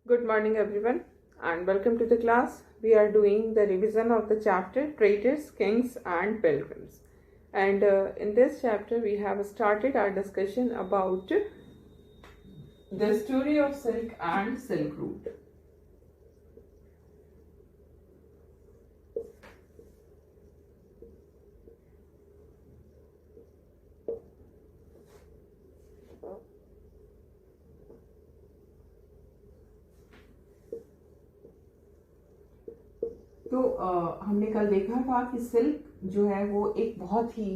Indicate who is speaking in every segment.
Speaker 1: Good morning, everyone, and welcome to the class. We are doing the revision of the chapter Traders, Kings, and Pilgrims. And in this chapter, we have started our discussion about the story of silk and Silk Route. तो हमने कल देखा था कि silk जो है वो एक बहुत ही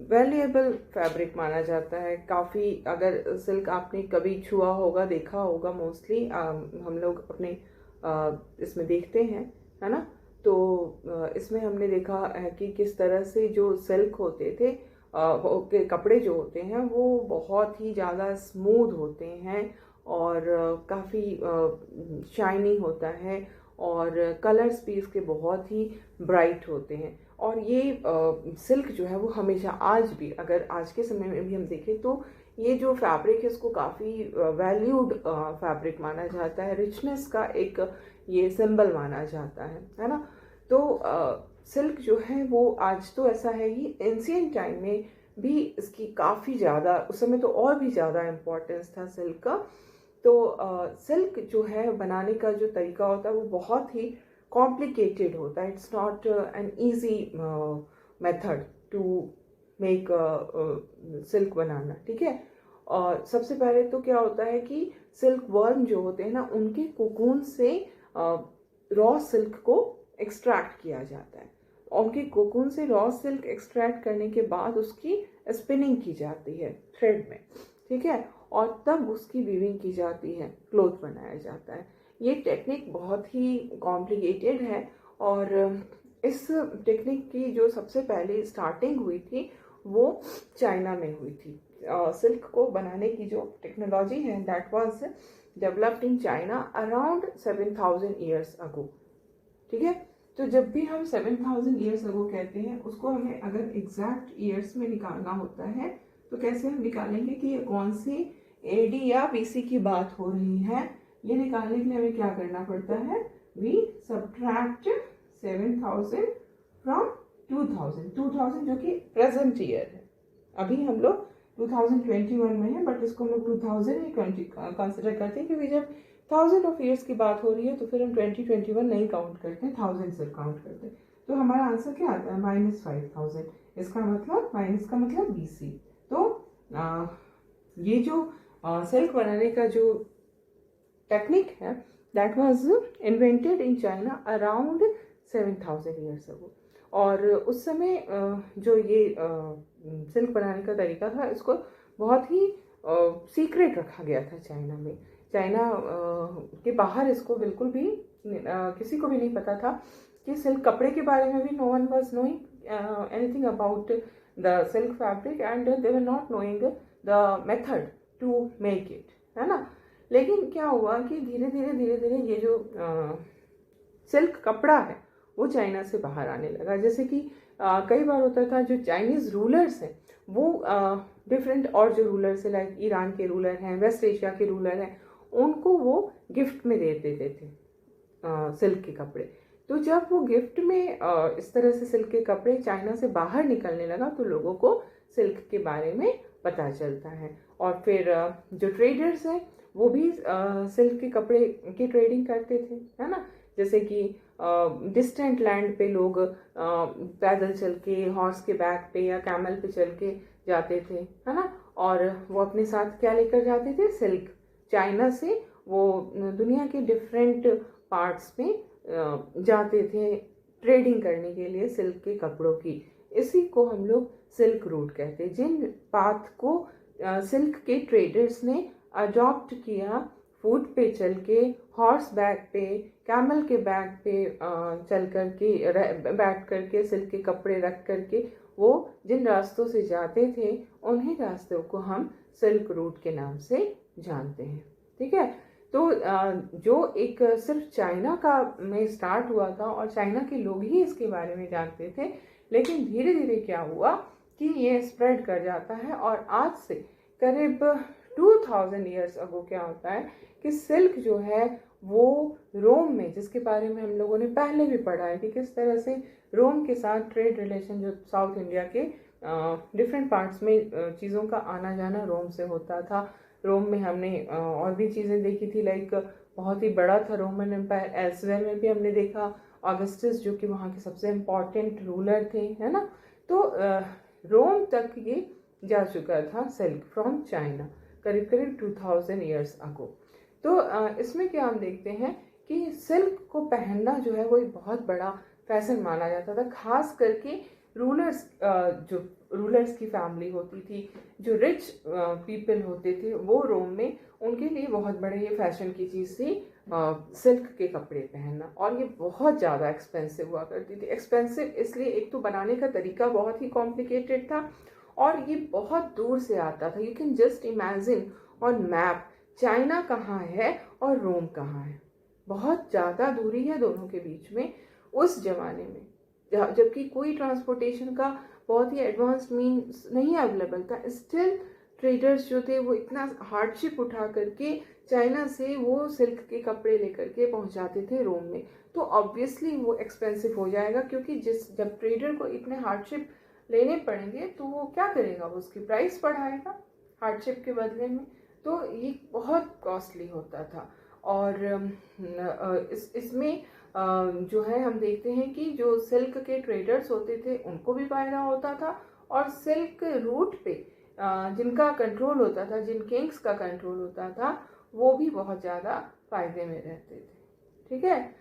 Speaker 1: वैल्यूएबल फैब्रिक माना जाता है। काफ़ी, अगर सिल्क आपने कभी छुआ होगा, देखा होगा, मोस्टली हम लोग अपने इसमें देखते हैं, है ना। तो इसमें हमने देखा है कि किस तरह से जो सिल्क होते थे, के कपड़े जो होते हैं वो बहुत ही ज़्यादा स्मूथ होते हैं और काफ़ी शाइनी होता है और कलर्स भी इसके बहुत ही ब्राइट होते हैं। और ये सिल्क जो है वो हमेशा, आज भी, अगर आज के समय में भी हम देखें तो ये जो फैब्रिक है इसको काफ़ी वैल्यूड फैब्रिक माना जाता है। रिचनेस का एक ये सिंबल माना जाता है ना। तो सिल्क जो है वो आज तो ऐसा है कि एंशिएंट टाइम में भी इसकी काफ़ी ज़्यादा, उस समय तो और भी ज़्यादा इम्पोर्टेंस था सिल्क का। तो सिल्क जो है बनाने का जो तरीका होता है वो बहुत ही कॉम्प्लिकेटेड होता है। It's not an easy method to make silk बनाना, ठीक है। और सबसे पहले तो क्या होता है कि सिल्क वर्म जो होते हैं ना, उनके कोकून से रॉ सिल्क को एक्सट्रैक्ट किया जाता है। उनके कोकून से रॉ सिल्क एक्सट्रैक्ट करने के बाद उसकी स्पिनिंग की जाती है थ्रेड में, ठीक है, और तब उसकी वीविंग की जाती है, क्लोथ बनाया जाता है। ये टेक्निक बहुत ही कॉम्प्लिकेटेड है और इस टेक्निक की जो सबसे पहले स्टार्टिंग हुई थी वो चाइना में हुई थी। सिल्क को बनाने की जो टेक्नोलॉजी है that was developed in China around 7000 years ago, ठीक है। तो जब भी हम 7000 ईयर्स अगो कहते हैं, उसको हमें अगर एग्जैक्ट ईयर्स में निकालना होता है तो कैसे हम निकालेंगे कि ये कौन सी एडी या बीसी की बात हो रही है। ये निकालने के लिए हमें क्या करना पड़ता है, वी सब्ट्रैक्ट 7000 फ्रॉम 2000 जो कि प्रेजेंट ईयर है। अभी हम लोग 2021 में है, बट इसको हम लोग 2020 कंसिडर करते हैं, क्योंकि जब 1000 ऑफ ईयर्स की बात हो रही है तो फिर हम 2021 नहीं काउंट करते हैं, 1000 से काउंट करते हैं। तो हमारा आंसर क्या आता है, -5000। इसका मतलब, माइनस का मतलब बीसी। तो ये जो सिल्क बनाने का जो टेक्निक है that was invented in China around 7000 years ago. और उस समय जो ये सिल्क बनाने का तरीका था, इसको बहुत ही सीक्रेट रखा गया था चाइना में। चाइना के बाहर इसको बिल्कुल भी किसी को भी नहीं पता था कि सिल्क कपड़े के बारे में भी no one was knowing anything about the silk fabric and they were not knowing the method to make it, है ना। लेकिन क्या हुआ कि धीरे धीरे ये जो सिल्क कपड़ा है वो चाइना से बाहर आने लगा। जैसे कि कई बार होता था, जो चाइनीज़ रूलर्स हैं वो डिफरेंट, और जो रूलर्स हैं लाइक ईरान के रूलर हैं, वेस्ट एशिया के रूलर हैं, उनको वो गिफ्ट में दे देते थे सिल्क के कपड़े। तो जब वो गिफ्ट में इस तरह से सिल्क के कपड़े चाइना से बाहर निकलने लगा तो लोगों को सिल्क के बारे में पता चलता है। और फिर जो ट्रेडर्स हैं वो भी सिल्क के कपड़े की ट्रेडिंग करते थे, है ना। जैसे कि डिस्टेंट लैंड पे लोग पैदल चल के, हॉर्स के बैक पे या कैमल पे चल के जाते थे, है ना। और वो अपने साथ क्या लेकर जाते थे, सिल्क। चाइना से वो दुनिया के डिफरेंट पार्ट्स में जाते थे ट्रेडिंग करने के लिए सिल्क के कपड़ों की। इसी को हम लोग सिल्क रूट कहते हैं। जिन पाथ को सिल्क के ट्रेडर्स ने अडॉप्ट किया, फूट पे चल के, हॉर्स बैक पे, कैमल के बैक पे चल करके, बैठ करके, सिल्क के कपड़े रख करके वो जिन रास्तों से जाते थे, उन्हीं रास्तों को हम सिल्क रूट के नाम से जानते हैं, ठीक है। तो जो एक सिर्फ चाइना का में स्टार्ट हुआ था और चाइना के लोग ही इसके बारे में जानते थे, लेकिन धीरे धीरे क्या हुआ कि ये स्प्रेड कर जाता है और आज से करीब 2000 ईयर्स अगो क्या होता है कि सिल्क जो है वो रोम में, जिसके बारे में हम लोगों ने पहले भी पढ़ा है कि किस तरह से रोम के साथ ट्रेड रिलेशन जो साउथ इंडिया के डिफरेंट पार्ट्स में चीज़ों का आना जाना रोम से होता था। रोम में हमने और भी चीज़ें देखी थी, लाइक बहुत ही बड़ा था रोमन एम्पायर। एल्सवेयर में भी हमने देखा ऑगस्टस जो कि वहाँ के सबसे इम्पॉर्टेंट रूलर थे, है ना। तो रोम तक ये जा चुका था सिल्क फ्रॉम चाइना करीब करीब 2000 ईयर्स अगो। तो इसमें क्या हम देखते हैं कि सिल्क को पहनना जो है वो एक बहुत बड़ा फैशन माना जाता था, खास करके रूलर्स, जो रूलर्स की फैमिली होती थी, जो रिच पीपल होते थे वो रोम में, उनके लिए बहुत बड़े ये फैशन की चीज़ थी सिल्क के कपड़े पहनना। और ये बहुत ज़्यादा एक्सपेंसिव हुआ करती थी। एक्सपेंसिव इसलिए, एक तो बनाने का तरीका बहुत ही कॉम्प्लिकेटेड था और ये बहुत दूर से आता था। You can just imagine on map China कहाँ है और रोम कहाँ है, बहुत ज़्यादा दूरी है दोनों के बीच में उस जमाने में, जबकि कोई ट्रांसपोर्टेशन का बहुत ही एडवांस्ड मीन्स नहीं अवेलेबल था। स्टिल ट्रेडर्स जो थे वो इतना हार्डशिप उठा करके चाइना से वो सिल्क के कपड़े लेकर के पहुंचाते थे रोम में। तो ऑब्वियसली वो एक्सपेंसिव हो जाएगा, क्योंकि जब ट्रेडर को इतने हार्डशिप लेने पड़ेंगे तो वो क्या करेगा, वो उसकी प्राइस बढ़ाएगा हार्डशिप के बदले में। तो ये बहुत कॉस्टली होता था। और इसमें जो है हम देखते हैं कि जो सिल्क के ट्रेडर्स होते थे उनको भी फायदा होता था, और सिल्क रूट पे जिनका कंट्रोल होता था, जिन किंग्स का कंट्रोल होता था, वो भी बहुत ज़्यादा फायदे में रहते थे। ठीक है,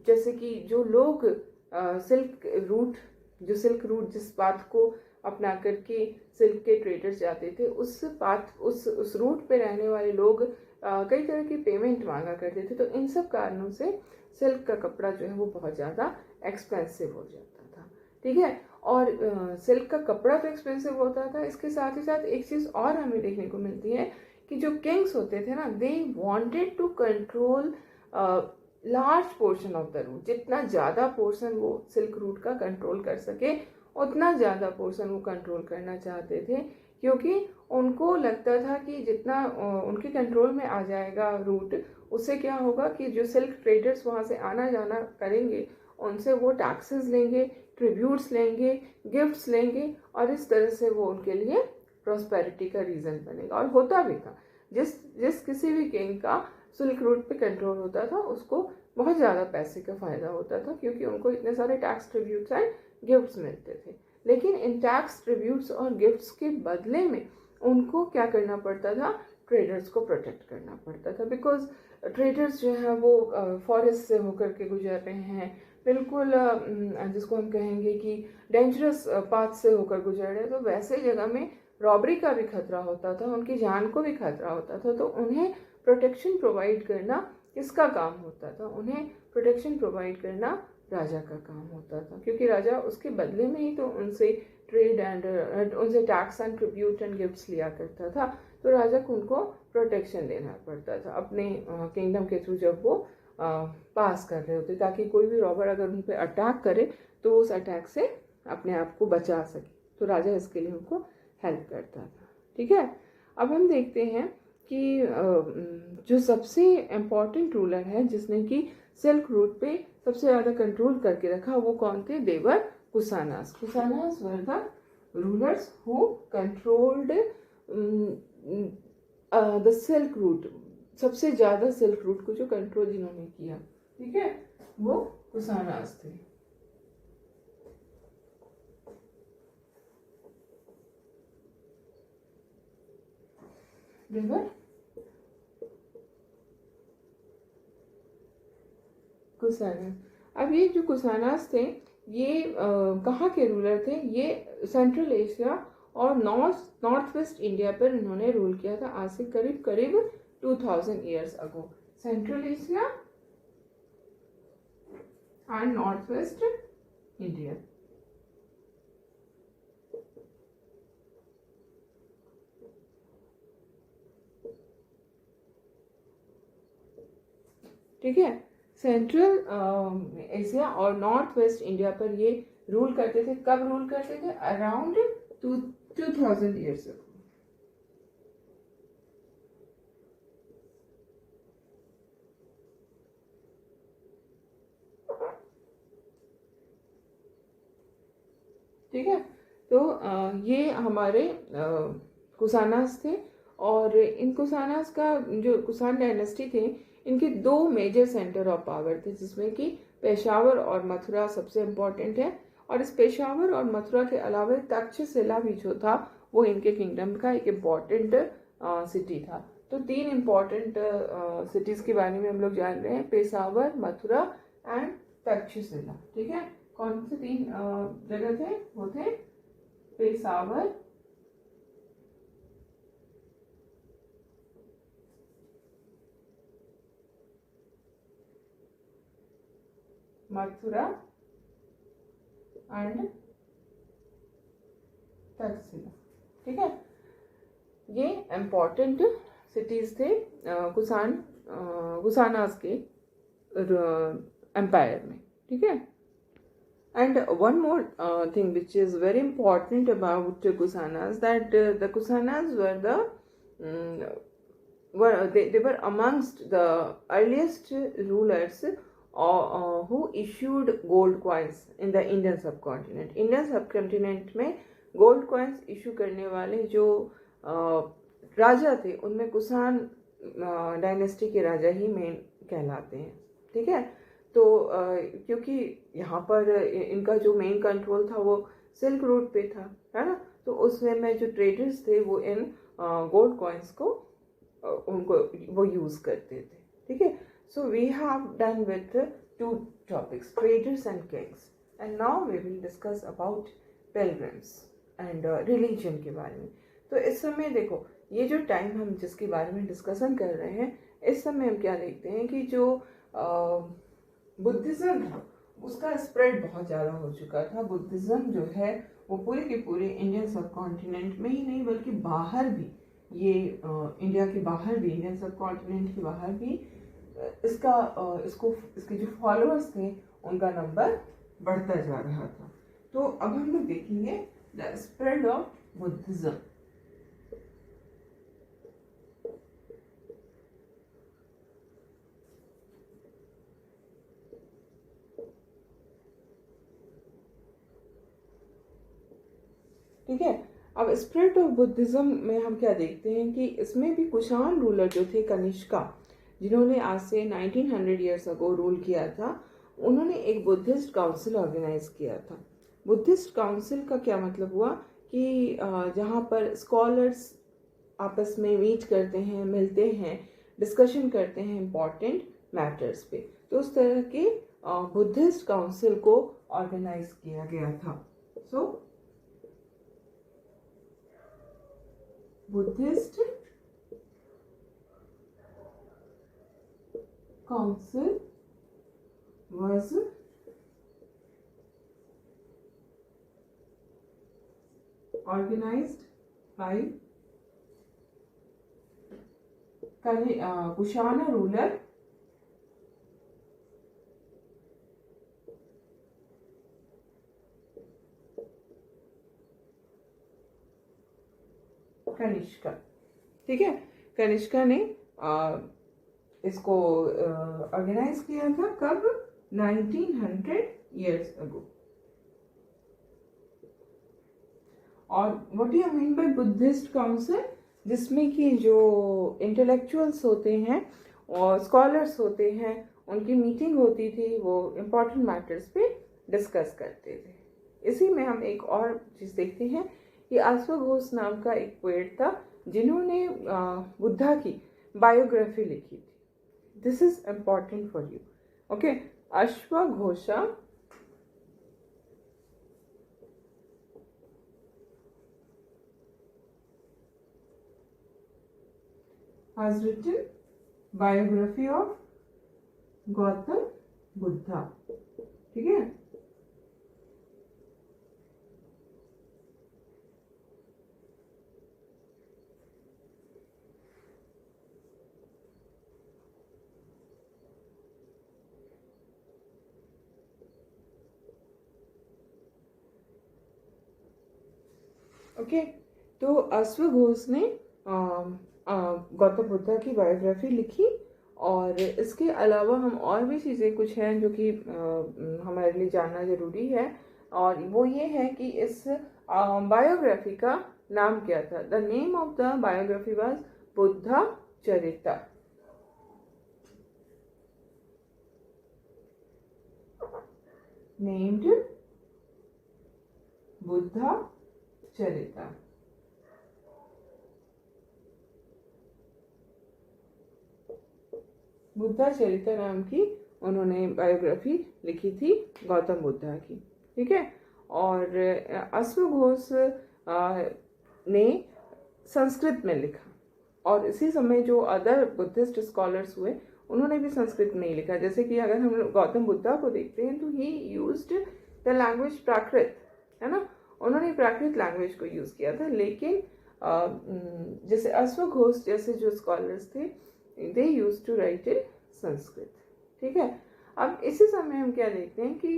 Speaker 1: जैसे कि जो लोग सिल्क रूट जिस बात को अपना करके सिल्क के ट्रेडर्स जाते थे, उस रूट पे रहने वाले लोग कई तरह की पेमेंट मांगा करते थे। तो इन सब कारणों से सिल्क का कपड़ा जो है वो बहुत ज़्यादा एक्सपेंसिव हो जाता था। ठीक है, और सिल्क का कपड़ा तो एक्सपेंसिव होता था, इसके साथ ही साथ एक चीज़ और हमें देखने को मिलती है कि जो किंग्स होते थे ना, they wanted to control large portion of the route. जितना ज़्यादा पोर्शन वो सिल्क रूट का कंट्रोल कर सके उतना ज़्यादा पोर्शन वो कंट्रोल करना चाहते थे, क्योंकि उनको लगता था कि जितना उनके कंट्रोल में आ जाएगा रूट, उससे क्या होगा कि जो सिल्क ट्रेडर्स वहाँ से आना जाना करेंगे उनसे वो टैक्सेस लेंगे, ट्रिब्यूट्स लेंगे, गिफ्ट्स लेंगे, और इस तरह से वो उनके लिए प्रॉस्पेरिटी का रीज़न बनेगा। और होता भी था। जिस किसी भी किंग का सिल्क रूट पे कंट्रोल होता था उसको बहुत ज़्यादा पैसे का फ़ायदा होता था, क्योंकि उनको इतने सारे टैक्स, ट्रिब्यूट्स एंड गिफ्ट्स मिलते थे। लेकिन इन टैक्स, ट्रिब्यूट्स और गिफ्ट्स के बदले में उनको क्या करना पड़ता था, ट्रेडर्स को प्रोटेक्ट करना पड़ता था। बिकॉज ट्रेडर्स जो है वो फॉरेस्ट से होकर के गुजर रहे हैं, बिल्कुल जिसको हम कहेंगे कि डेंजरस पाथ से होकर गुजर रहे हैं। तो वैसे जगह में रॉबरी का भी खतरा होता था, उनकी जान को भी खतरा होता था। तो उन्हें प्रोटेक्शन प्रोवाइड करना किसका काम होता था, उन्हें प्रोटेक्शन प्रोवाइड करना राजा का काम होता था, क्योंकि राजा उसके बदले में ही तो उनसे ट्रेड एंड उनसे tax and tribute and gifts लिया करता था। तो राजा को उनको प्रोटेक्शन देना पड़ता था अपने किंगडम के थ्रू जब वो पास कर रहे होते, ताकि कोई भी रॉबर अगर उन पर अटैक करे तो उस अटैक से अपने आप को बचा सके। तो राजा इसके लिए उनको हेल्प करता था। ठीक है, अब हम देखते हैं कि जो सबसे इम्पॉर्टेंट रूलर है जिसने कि सिल्क रूट पे सबसे ज़्यादा कंट्रोल करके रखा, वो कौन थे? They were Kushanas. Kushanas were the rulers who controlled the silk route. सबसे ज़्यादा सिल्क रूट को जो कंट्रोल जिन्होंने किया, ठीक है, वो कुशानास थे। देवर कुशानास। अब ये जो कुशानास थे ये कहाँ के रूलर थे? ये सेंट्रल एशिया और नॉर्थ वेस्ट इंडिया पर इन्होंने रूल किया था आज से करीब करीब 2000 years ago. Central Asia and north west India. ठीक है, सेंट्रल एशिया और नॉर्थ वेस्ट इंडिया पर ये रूल करते थे। कब रूल करते थे? Around 2000 years ago. ठीक है। तो ये हमारे कुसानास थे, और इन कुसानास का जो कुसान डायनेस्टी थे, इनके दो मेजर सेंटर ऑफ पावर थे, जिसमें कि पेशावर और मथुरा सबसे इम्पोर्टेंट है। और इस पेशावर और मथुरा के अलावा तक्षशिला भी जो था वो इनके किंगडम का एक इम्पॉर्टेंट सिटी था। तो तीन इम्पॉर्टेंट सिटीज के बारे में हम लोग जान रहे हैं, पेशावर, मथुरा एंड तक्षशिला। ठीक है, कौन से तीन जगह थे? वो थे पेशावर, मथुरा एंड तक्षशिला। ठीक है, ये इम्पोर्टेंट सिटीज थे कुसानास के एम्पायर में। ठीक है, and one more thing which is very important about Kusanas, that the Kusanas were they were amongst the earliest rulers who issued gold coins in the Indian subcontinent. Indian subcontinent में gold coins issue करने वाले जो राजा थे, उनमें Kushan dynasty के राजा ही main कहलाते हैं। ठीक है, तो क्योंकि यहाँ पर इनका जो मेन कंट्रोल था वो सिल्क रूट पे था, है ना, तो उसमें में जो ट्रेडर्स थे वो इन गोल्ड कॉइन्स को उनको वो यूज करते थे। ठीक है, so we have done with two topics, traders and kings, and now we will discuss about pilgrims and religion के बारे में। तो इस समय देखो, ये जो टाइम हम जिसके बारे में डिस्कशन कर रहे हैं, इस समय हम क्या देखते हैं कि जो बुद्धिज्म था उसका स्प्रेड बहुत ज़्यादा हो चुका था। बुद्धिज्म जो है वो पूरे के पूरे इंडियन सब कॉन्टिनेंट में ही नहीं बल्कि बाहर भी, ये इंडिया के बाहर भी, इंडियन सब कॉन्टिनेंट के बाहर भी इसके जो फॉलोअर्स थे उनका नंबर बढ़ता जा रहा था। तो अब हम लोग देखेंगे द स्प्रेड ऑफ बुद्धिज्म। ठीक है, अब स्प्रेड ऑफ बुद्धिज्म में हम क्या देखते हैं कि इसमें भी कुषाण रूलर जो थे, कनिष्का, जिन्होंने आज से 1900 ईयर्स अगो रूल किया था, उन्होंने एक बुद्धिस्ट काउंसिल ऑर्गेनाइज किया था। बुद्धिस्ट काउंसिल का क्या मतलब हुआ कि जहाँ पर स्कॉलर्स आपस में मीट करते हैं, मिलते हैं, डिस्कशन करते हैं इम्पॉर्टेंट मैटर्स पे। तो उस तरह के बुद्धिस्ट काउंसिल को ऑर्गेनाइज किया गया था। सो Buddhist Council was organized by Kushana ruler Kanishka. ठीक है, कनिष्का ने इसको ऑर्गेनाइज किया था कब? 1900 ईयर्स अगो। और what do you mean by Buddhist council? जिसमें कि जो इंटेलेक्चुअल्स होते हैं और स्कॉलर्स होते हैं, उनकी मीटिंग होती थी, वो इम्पोर्टेंट मैटर्स पे डिस्कस करते थे। इसी में हम एक और चीज़ देखते हैं कि अश्वघोष नाम का एक पोएट था जिन्होंने बुद्धा की बायोग्राफी लिखी थी। This is important for you. Okay, अश्वघोषा has written biography of Gautam Buddha. ठीक है, ओके, तो अश्वघोष ने गौतम बुद्धा की बायोग्राफी लिखी। और इसके अलावा हम और भी चीज़ें कुछ हैं जो कि हमारे लिए जानना ज़रूरी है। और वो ये है कि इस बायोग्राफी का नाम क्या था। The name of the biography was Buddha Charita. Named Buddha Charita. Buddha Charita नाम की उन्होंने बायोग्राफी लिखी थी गौतम बुद्धा की, ठीक है। और अश्वघोष ने संस्कृत में लिखा, और इसी समय जो अदर बुद्धिस्ट स्कॉलर्स हुए उन्होंने भी संस्कृत में ही लिखा। जैसे कि अगर हम लोग गौतम बुद्धा को देखते हैं तो ही यूज्ड द लैंग्वेज प्राकृत, है ना, उन्होंने प्राकृत लैंग्वेज को यूज़ किया था। लेकिन जैसे अश्वघोष जैसे जो स्कॉलर्स थे दे यूज टू राइट इन संस्कृत, ठीक है। अब इसी समय हम क्या देखते हैं कि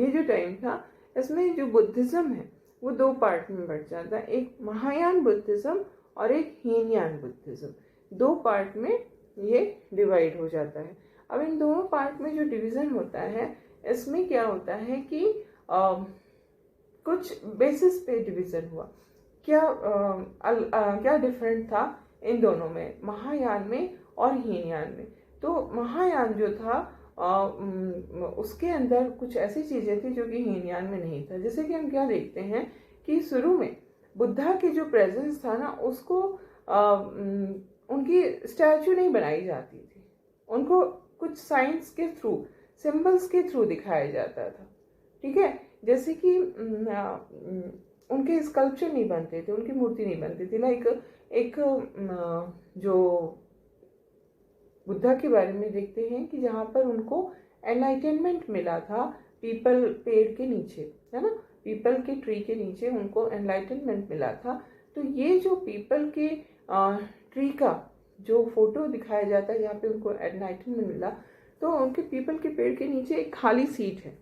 Speaker 1: ये जो टाइम था इसमें जो बुद्धिज्म है वो दो पार्ट में बढ़ जाता है, एक महायान बुद्धिज्म और एक हीनयान बुद्धिज्म, दो पार्ट में ये डिवाइड हो जाता है। अब इन दोनों पार्ट में जो डिवीज़न होता है इसमें क्या होता है कि कुछ बेसिस पे डिवीज़न हुआ। क्या डिफरेंट था इन दोनों में, महायान में और हीनयान में। तो महायान जो था उसके अंदर कुछ ऐसी चीज़ें थी जो कि हीनयान में नहीं था। जैसे कि हम क्या देखते हैं कि शुरू में बुद्धा की जो प्रेजेंस था ना उसको उनकी स्टैचू नहीं बनाई जाती थी, उनको कुछ साइंस के थ्रू, सिंबल्स के थ्रू दिखाया जाता था, ठीक है। जैसे कि उनके स्कल्पचर नहीं बनते थे, उनकी मूर्ति नहीं बनती थी। लाइक एक जो बुद्धा के बारे में देखते हैं कि जहाँ पर उनको एनलाइटनमेंट मिला था पीपल पेड़ के नीचे, है ना, पीपल के ट्री के नीचे उनको एनलाइटनमेंट मिला था। तो ये जो पीपल के ट्री का जो फोटो दिखाया जाता है जहाँ पे उनको एनलाइटनमेंट मिला, तो उनके पीपल के पेड़ के नीचे एक खाली सीट है,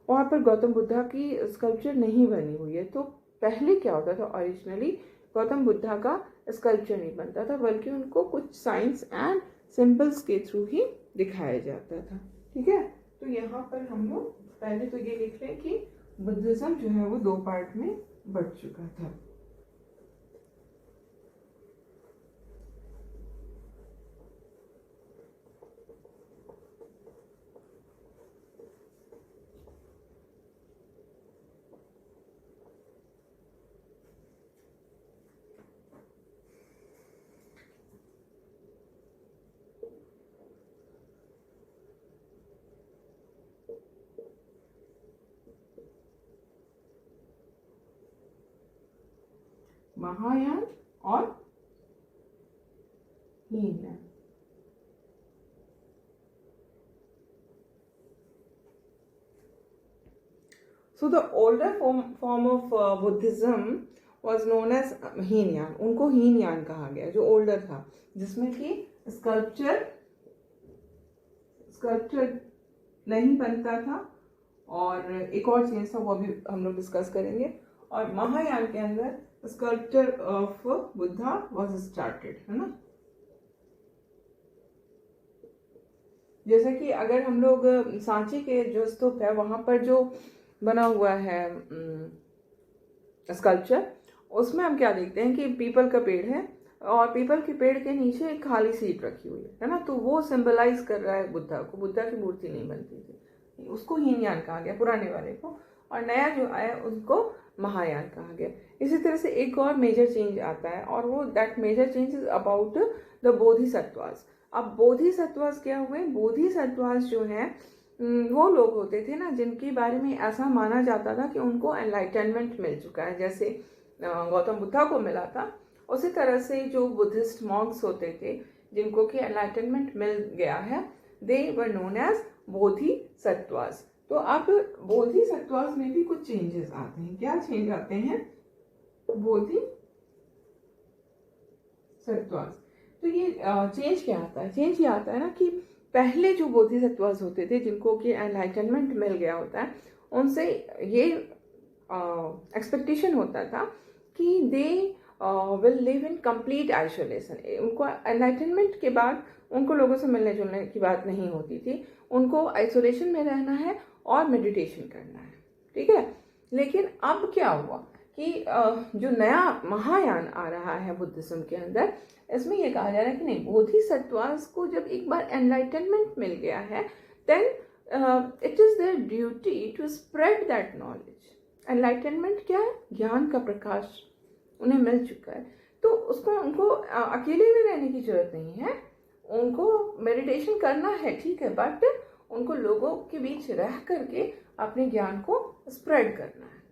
Speaker 1: वहाँ पर गौतम बुद्धा की स्कल्पचर नहीं बनी हुई है। तो पहले क्या होता था, ओरिजिनली गौतम बुद्धा का स्कल्पचर नहीं बनता था बल्कि उनको कुछ साइंस एंड सिंबल्स के थ्रू ही दिखाया जाता था, ठीक है। तो यहाँ पर हम लोग पहले तो ये लिख लें कि बुद्धिज्म जो है वो दो पार्ट में बढ़ चुका था। महायान और Hinayana. So the older form of Buddhism was known as Hinayana, उनको हीनयान कहा गया, जो ओल्डर था, जिसमें कि स्कल्पचर नहीं बनता था। और एक और चीज था वो अभी हम लोग डिस्कस करेंगे। और महायान के अंदर sculpture of Buddha was started, है ना। जैसे कि अगर हम लोग सांची के जो स्तूप है वहां पर जो बना हुआ है स्कल्पचर, उसमें हम क्या देखते हैं कि पीपल का पेड़ है और पीपल के पेड़ के नीचे एक खाली सीट रखी हुई है ना। तो वो सिंबलाइज कर रहा है बुद्धा को। बुद्धा की मूर्ति नहीं बनती थी, उसको हीनयान कहा गया पुराने वाले को, और नया जो आया उसको महायान कहा गया। इसी तरह से एक और मेजर चेंज आता है और वो that major change is about the Bodhisattvas. अब बोधिसत्वास क्या हुए, बोधिसत्वास जो है वो लोग होते थे ना जिनके बारे में ऐसा माना जाता था कि उनको एनलाइटनमेंट मिल चुका है, जैसे गौतम बुद्धा को मिला था। उसी तरह से जो बुद्धिस्ट मॉन्क्स होते थे जिनको कि एनलाइटनमेंट मिल गया है, दे वर नोन एज बोधिसत्वास। तो अब बोधिसत्वास में भी कुछ चेंजेस आते हैं। क्या चेंज आते हैं बोधिसत्वास? तो ये चेंज क्या आता है? चेंज ये आता है ना कि पहले जो बोधिसत्वास होते थे जिनको कि एनलाइटनमेंट मिल गया होता है, उनसे ये एक्सपेक्टेशन होता था कि they will live in complete isolation. उनको एनलाइटनमेंट के बाद उनको लोगों से मिलने जुलने की बात नहीं होती थी, उनको आइसोलेशन में रहना है और मेडिटेशन करना है, ठीक है। लेकिन अब क्या हुआ कि जो नया महायान आ रहा है बुद्धिज्म के अंदर, इसमें ये कहा जा रहा है कि नहीं, बोधिसत्वास को जब एक बार एनलाइटनमेंट मिल गया है, then it is their duty to spread that knowledge. Enlightenment क्या है? ज्ञान का प्रकाश उन्हें मिल चुका है, तो उसको उनको अकेले भी रहने की जरूरत नहीं है। उनको मेडिटेशन करना है, ठीक है, बट उनको लोगों के बीच रह करके अपने ज्ञान को स्प्रेड करना है,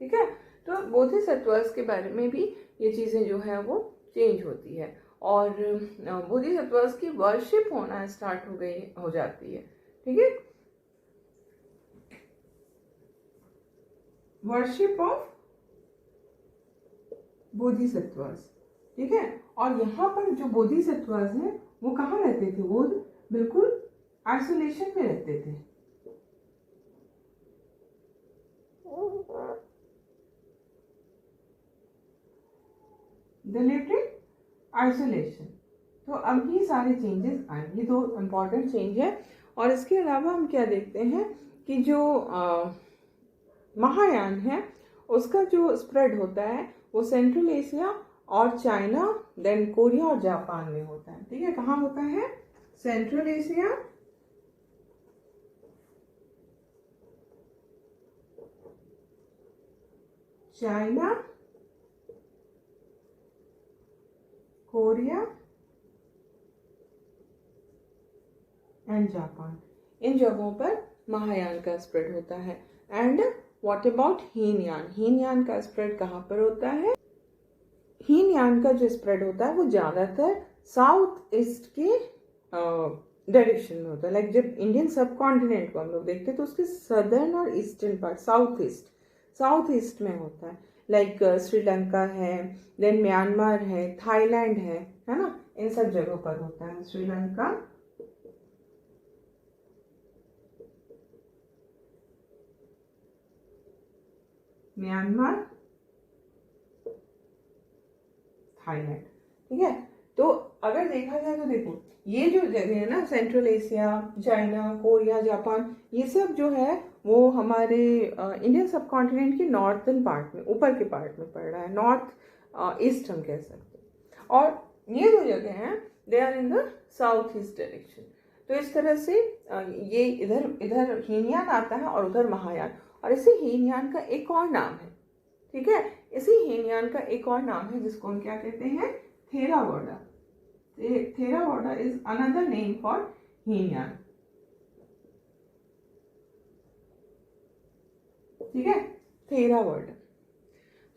Speaker 1: ठीक है। तो बोधिसत्वर्स के बारे में भी ये चीज़ें जो है वो चेंज होती है, और बोधिसत्वर्स की वर्शिप होना स्टार्ट हो जाती है, ठीक है। वर्शिप ऑफ बोधिसत्वर्स, ठीक है। और यहाँ पर जो बोधिसत्वर्स हैं वो कहाँ रहते थे? वो बिल्कुल आइसोलेशन में रहते थे। They lived in isolation। तो अब ये सारे चेंजेस आए, ये दो इम्पॉर्टेंट चेंज है। और इसके अलावा हम क्या देखते हैं कि जो महायान है उसका जो स्प्रेड होता है वो सेंट्रल एशिया और चाइना, देन कोरिया और जापान में होता है, ठीक है। कहाँ होता है? Central Asia, China, Korea and Japan, इन जगहों पर महायान का स्प्रेड होता है। And what about Hinayana? Hinayana का स्प्रेड कहाँ पर होता है? हीनयान का जो स्प्रेड होता है वो ज़्यादातर साउथ ईस्ट के डायरेक्शन में होता है। लाइक जब इंडियन सब कॉन्टिनेंट को हम लोग देखते हैं तो उसके सदर्न और ईस्टर्न पार्ट, साउथ ईस्ट में होता है। लाइक श्रीलंका है, देन म्यांमार है, थाईलैंड है ना, इन सब जगहों पर होता है। श्रीलंका, म्यांमार, थाईलैंड, ठीक है। तो अगर देखा जाए तो देखो ये जो जगह है ना, central Asia, China, Korea, Japan, ये सब जो है वो हमारे इंडियन सब कॉन्टिनेंट के नॉर्थन पार्ट में, ऊपर के पार्ट में पड़ रहा है, नॉर्थ ईस्ट हम कह सकते हैं। और ये जो जगह हैं they are in the south east direction. तो इस तरह से ये इधर हीनयान आता है और उधर महायान। और इसी हीनयान का एक और नाम है, ठीक है, इसी हीनयान का एक और नाम है जिसको हम क्या कहते हैं? Theravada. Theravada is another name for Hinayana, ठीक है, थेरावाडा।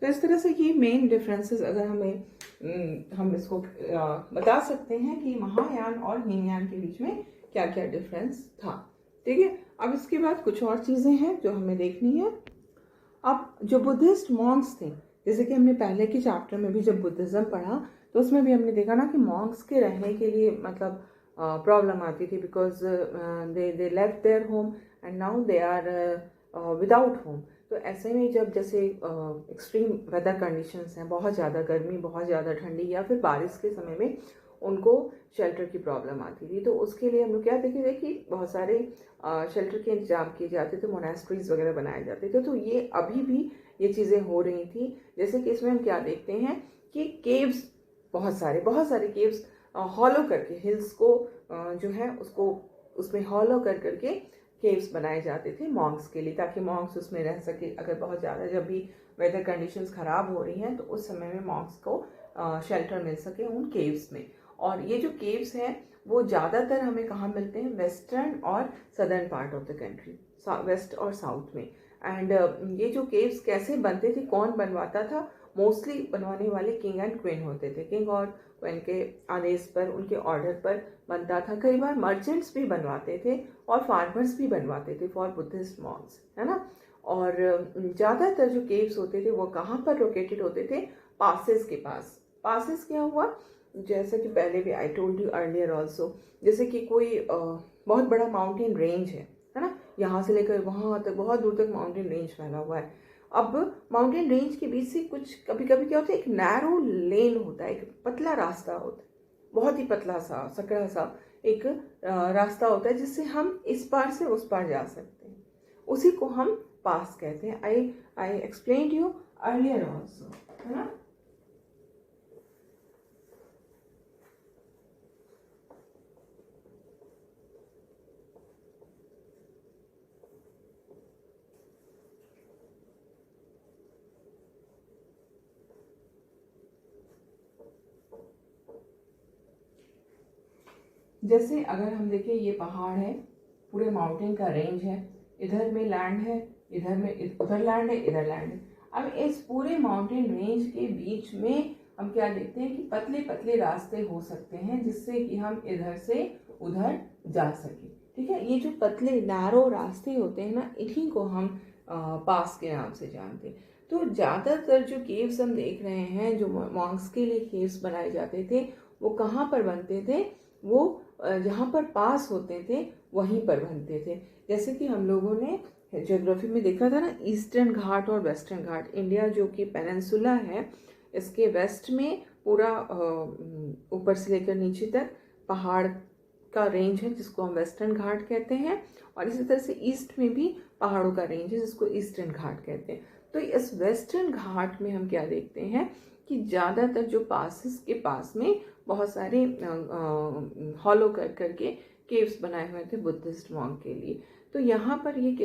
Speaker 1: तो इस तरह से ये मेन डिफरेंसेस अगर हम इसको बता सकते हैं कि महायान और हीनयान के बीच में क्या क्या डिफरेंस था, ठीक है। अब इसके बाद कुछ और चीजें हैं जो हमें देखनी है। अब जो बुद्धिस्ट मॉन्क्स थे, जैसे कि हमने पहले के चैप्टर में भी जब बुद्धिज्म पढ़ा तो उसमें भी हमने देखा ना कि मॉन्क्स के रहने के लिए मतलब प्रॉब्लम आती थी, because they left their home and now they are without home. तो ऐसे में जब जैसे एक्सट्रीम वेदर कंडीशंस हैं, बहुत ज़्यादा गर्मी, बहुत ज़्यादा ठंडी या फिर बारिश के समय में उनको शेल्टर की प्रॉब्लम आती थी। तो उसके लिए हम लोग क्या देखे थे कि बहुत सारे शेल्टर के इंतजाम किए जाते थे, मोनास्ट्रीज वगैरह बनाए जाते थे। तो ये अभी भी ये चीज़ें हो रही थी। जैसे कि इसमें हम क्या देखते हैं कि केव्स, बहुत सारे केव्स हॉलो करके, हिल्स को जो है उसको उसमें हॉलो करके केव्स बनाए जाते थे मॉन्क्स के लिए, ताकि मॉन्क्स उसमें रह सके। अगर बहुत ज़्यादा जब भी वेदर कंडीशंस ख़राब हो रही हैं तो उस समय में मॉन्क्स को शेल्टर मिल सके उन केव्स में। और ये जो केव्स हैं वो ज़्यादातर हमें कहाँ मिलते हैं? वेस्टर्न और southern part of the country, west और साउथ में। एंड ये जो केव्स कैसे बनते थे, कौन बनवाता था? मोस्टली बनवाने वाले किंग एंड क्वीन होते थे। किंग और क्वीन के आदेश पर, उनके ऑर्डर पर बनता था। कई बार मर्चेंट्स भी बनवाते थे और फार्मर्स भी बनवाते थे फॉर बुद्धिस्ट मॉन्क्स, है ना। और ज़्यादातर जो केव्स होते थे वो कहाँ पर लोकेटेड होते थे? पासेस के पास। पासेस क्या हुआ? जैसे कि पहले भी I told you earlier also, जैसे कि कोई बहुत बड़ा माउंटेन रेंज है ना, यहाँ से लेकर वहाँ तक बहुत दूर तक माउंटेन रेंज फैला हुआ है। अब माउंटेन रेंज के बीच से कुछ कभी कभी क्या होता है, एक नैरो लेन होता है, एक पतला रास्ता होता है, बहुत ही पतला सा सकड़ा सा एक रास्ता होता है जिससे हम इस पार से उस पार जा सकते हैं। उसी को हम पास कहते हैं। आई एक्सप्लेन्ड यू अर्लियर ऑल्सो, है ना। जैसे अगर हम देखें, ये पहाड़ है, पूरे माउंटेन का रेंज है, इधर में लैंड है, इधर में उधर लैंड है, इधर लैंड है। अब इस पूरे माउंटेन रेंज के बीच में हम क्या देखते हैं कि पतले पतले रास्ते हो सकते हैं, जिससे कि हम इधर से उधर जा सके। ठीक है, ये जो पतले नैरो रास्ते होते हैं ना, इन्हीं को हम पास के नाम से जानते हैं। तो ज़्यादातर जो केव्स हम देख रहे हैं, जो मॉन्क्स के लिए केव्स बनाए जाते थे, वो कहाँ पर बनते थे? वो जहाँ पर पास होते थे वहीं पर बनते थे। जैसे कि हम लोगों ने ज्योग्राफी में देखा था ना, ईस्टर्न घाट और वेस्टर्न घाट। इंडिया जो कि पेनिनसुला है, इसके वेस्ट में पूरा ऊपर से लेकर नीचे तक पहाड़ का रेंज है, जिसको हम वेस्टर्न घाट कहते हैं, और इसी तरह से ईस्ट में भी पहाड़ों का रेंज है, जिसको ईस्टर्न घाट कहते हैं। तो इस वेस्टर्न घाट में हम क्या देखते हैं कि ज़्यादातर जो पासिस के पास में बहुत सारे हॉलो कर करके केव्स बनाए हुए थे बुद्धिस्ट मॉन्क के लिए। तो यहाँ पर ये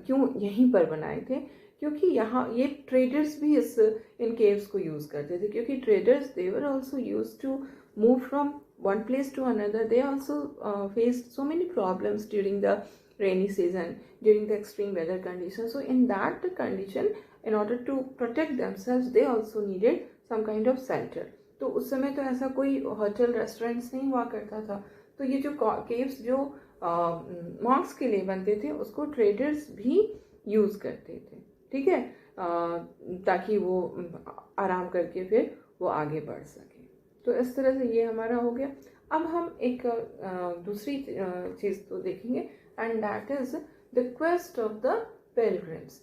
Speaker 1: क्यों यहीं पर बनाए थे? क्योंकि यहाँ ये ट्रेडर्स भी इन केव्स को यूज़ करते थे, क्योंकि traders they were also use to move from one place to another. They also faced so many problems during the rainy season, during the extreme weather conditions. So in that condition, in order to protect themselves, they also needed some kind of shelter. तो उस समय तो ऐसा कोई hotel restaurants नहीं हुआ करता था। तो ये जो केव्स जो मॉन्क्स के लिए बनते थे, उसको ट्रेडर्स भी यूज़ करते थे। ठीक है, ताकि वो आराम करके फिर वो आगे बढ़ सके। तो इस तरह से ये हमारा हो गया। अब हम एक दूसरी चीज़ तो देखेंगे, and that is the quest of the pilgrims.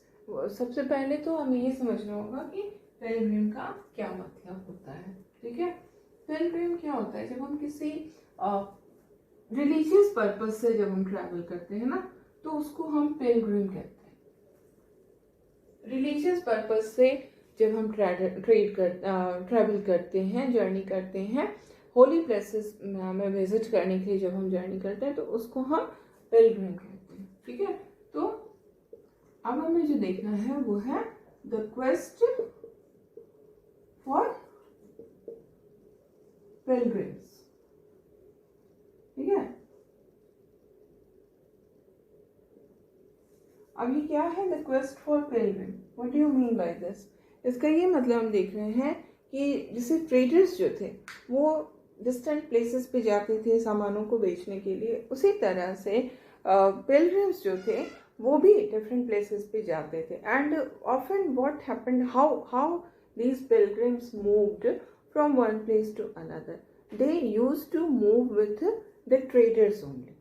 Speaker 1: सबसे पहले तो हमें ये समझना होगा कि पिलग्रिम का क्या मतलब होता है। ठीक है, पिलग्रिम क्या होता है? जब हम किसी रिलीजियस पर्पज से जब हम ट्रैवल करते हैं ना, तो उसको हम पिलग्रिम कहते हैं। रिलीजियस पर्पज से जब हम ट्रैवल करते हैं, जर्नी करते हैं, होली प्लेसेस में विजिट करने के लिए जब हम जर्नी करते हैं, तो उसको हम पिलग्रिम कहते हैं। ठीक है, तो अब हमें जो देखना है वो है द क्वेस्ट फॉर पिलग्रिम्स। ठीक है, अब ये क्या है the quest for Pilgrim? What do you mean by this? इसका ये मतलब हम देख रहे हैं कि जैसे ट्रेडर्स जो थे वो डिस्टेंट प्लेसेस पे जाते थे सामानों को बेचने के लिए, उसी तरह से पिलग्रिम्स जो थे वो भी डिफरेंट प्लेसेस पे जाते थे। And often what happened, how these pilgrims moved from one place to another, they used to move with the traders only.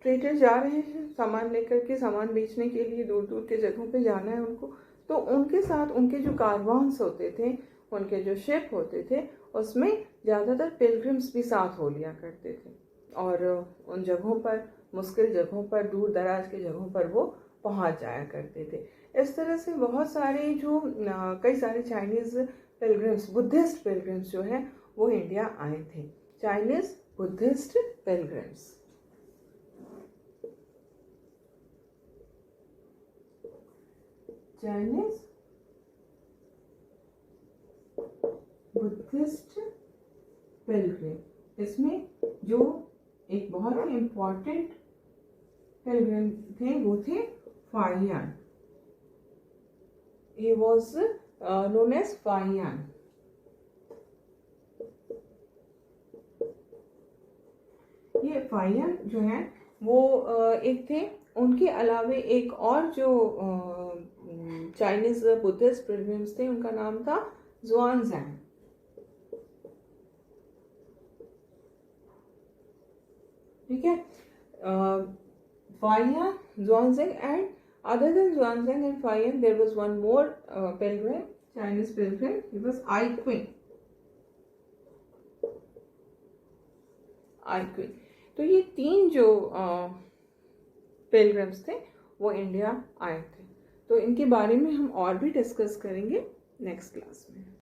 Speaker 1: Trader जा रहे हैं सामान लेकर के, सामान बेचने के लिए दूर दूर के जगहों पे जाना है उनको, तो उनके साथ उनके जो कारवान्स होते थे, उनके जो शिप होते थे, उसमें ज़्यादातर पिलग्रिम्स भी साथ हो लिया करते थे, और उन जगहों पर, मुश्किल जगहों पर, दूर दराज के जगहों पर वो पहुंच जाया करते थे। इस तरह से बहुत सारे जो कई सारे चाइनीज़ पिलग्रिम्स, बुद्धिस्ट पिलग्रिम्स जो है वो इंडिया आए थे। Chinese Buddhist pilgrims. Chinese Buddhist Pilgrim, इसमें जो एक बहुत ही इम्पोर्टेंट पिलग्रिम थे वो थे Fahien. He was known as Fahien. ये फाहियान जो है वो एक थे। उनके अलावे एक और जो चाइनीज बुद्धिस्ट पिलग्रिम्स थे, उनका नाम था ज़ुआनज़ैंग। ठीक है, Fahien, Xuanzang, and other than Xuanzang and Faiyuan, there was one more pilgrim, Chinese pilgrim. He was Ai Qing. I queen. तो ये 3 जो पिलग्रिम्स थे वो इंडिया आए थे। तो इनके बारे में हम और भी डिस्कस करेंगे नेक्स्ट क्लास में।